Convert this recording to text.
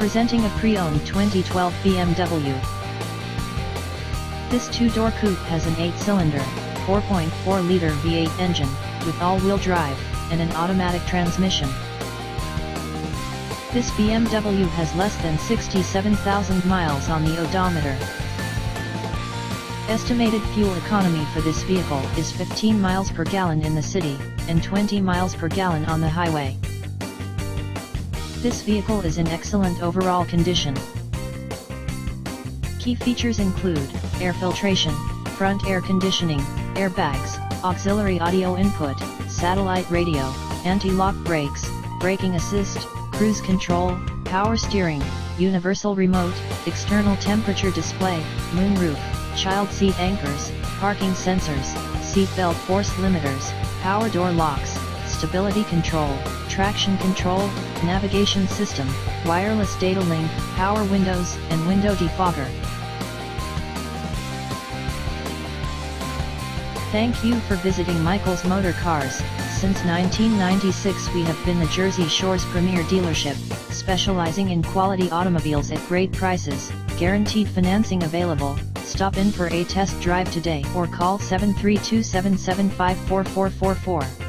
Presenting a pre-owned 2012 BMW. This two-door coupe has an 8-cylinder, 4.4-liter V8 engine, with all-wheel drive, and an automatic transmission. This BMW has less than 67,000 miles on the odometer. Estimated fuel economy for this vehicle is 15 miles per gallon in the city, and 20 miles per gallon on the highway. This vehicle is in excellent overall condition. Key features include air filtration, front air conditioning, airbags, auxiliary audio input, satellite radio, anti-lock brakes, braking assist, cruise control, power steering, universal remote, external temperature display, moonroof, child seat anchors, parking sensors, seat belt force limiters, power door locks, stability control, traction control, navigation system, wireless data link, power windows, and window defogger. Thank you for visiting Michael's Motor Cars. Since 1996 we have been the Jersey Shore's premier dealership, specializing in quality automobiles at great prices, guaranteed financing available. Stop in for a test drive today or call 732-775-4444.